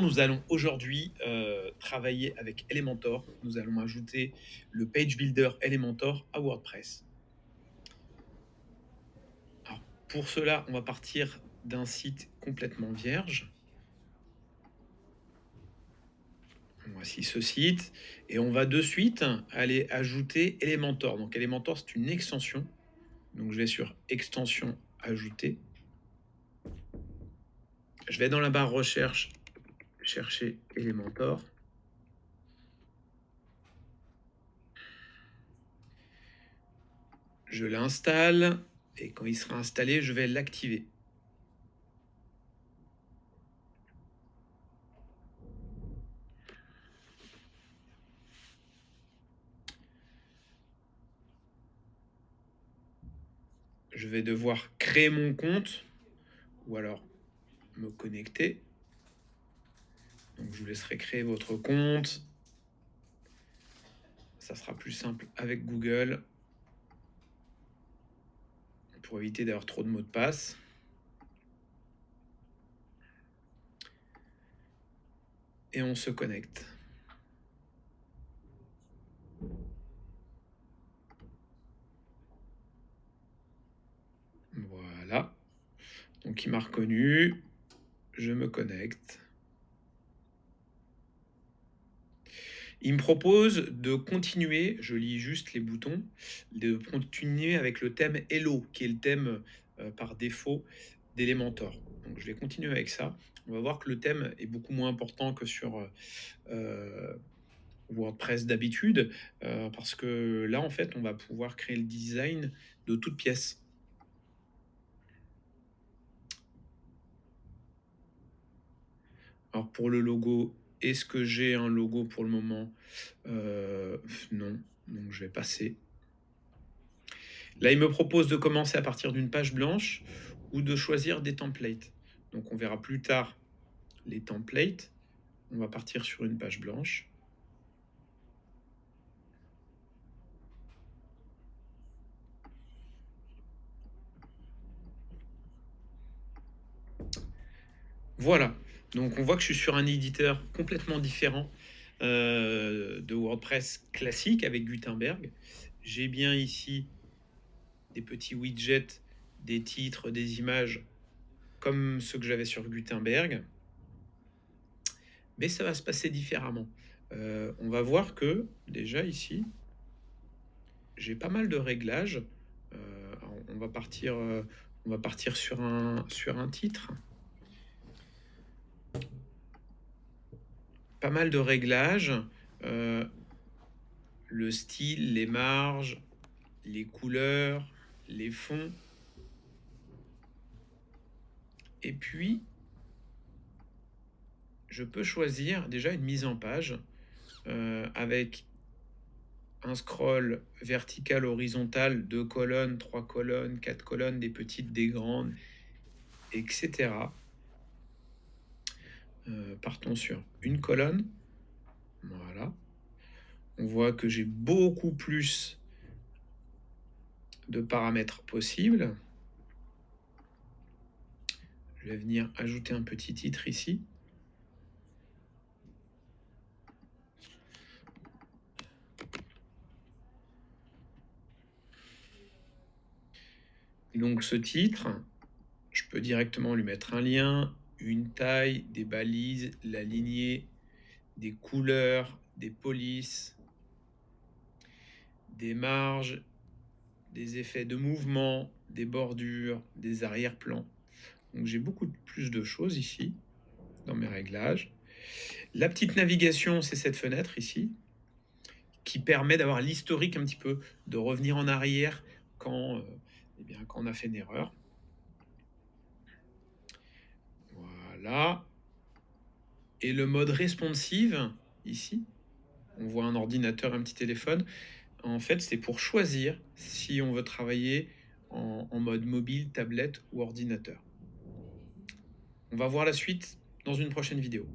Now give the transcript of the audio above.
Nous allons aujourd'hui travailler avec Elementor. Nous allons ajouter le Page Builder Elementor à WordPress. Alors, pour cela, on va partir d'un site complètement vierge. Voici ce site. Et on va de suite aller ajouter Elementor. Donc Elementor, c'est une extension. Donc je vais sur Extension ajouter. Je vais dans la barre recherche chercher Elementor. Je l'installe et quand il sera installé, je vais l'activer. Je vais devoir créer mon compte ou alors me connecter. Donc je vous laisserai créer votre compte. Ça sera plus simple avec Google pour éviter d'avoir trop de mots de passe. Et on se connecte. Voilà. Donc il m'a reconnu. Je me connecte. Il me propose de continuer, je lis juste les boutons, de continuer avec le thème Hello, qui est le thème par défaut d'Elementor. Donc je vais continuer avec ça. On va voir que le thème est beaucoup moins important que sur WordPress d'habitude, parce que là, en fait, on va pouvoir créer le design de toute pièce. Alors pour le logo, est-ce que j'ai un logo pour le moment? Non, donc je vais passer. Là, il me propose de commencer à partir d'une page blanche ou de choisir des templates. Donc on verra plus tard les templates. On va partir sur une page blanche. Voilà, donc on voit que je suis sur un éditeur complètement différent de WordPress classique avec Gutenberg. J'ai bien ici des petits widgets, des titres, des images comme ceux que j'avais sur Gutenberg. Mais ça va se passer différemment. On va voir que déjà ici, j'ai pas mal de réglages. On va partir sur un titre. Pas mal de réglages. Le style, les marges, les couleurs, les fonds. Et puis, je peux choisir déjà une mise en page avec un scroll vertical, horizontal, 2 colonnes, 3 colonnes, 4 colonnes, des petites, des grandes, etc. Partons sur une colonne. Voilà. On voit que j'ai beaucoup plus de paramètres possibles. Je vais venir ajouter un petit titre ici. Donc ce titre, je peux directement lui mettre un lien, une taille, des balises, la lignée, des couleurs, des polices, des marges, des effets de mouvement, des bordures, des arrière-plans. Donc j'ai beaucoup plus de choses ici dans mes réglages. La petite navigation, c'est cette fenêtre ici qui permet d'avoir l'historique un petit peu, de revenir en arrière quand, quand on a fait une erreur. Voilà. Et le mode responsive, ici, on voit un ordinateur, un petit téléphone. En fait, c'est pour choisir si on veut travailler en mode mobile, tablette ou ordinateur. On va voir la suite dans une prochaine vidéo.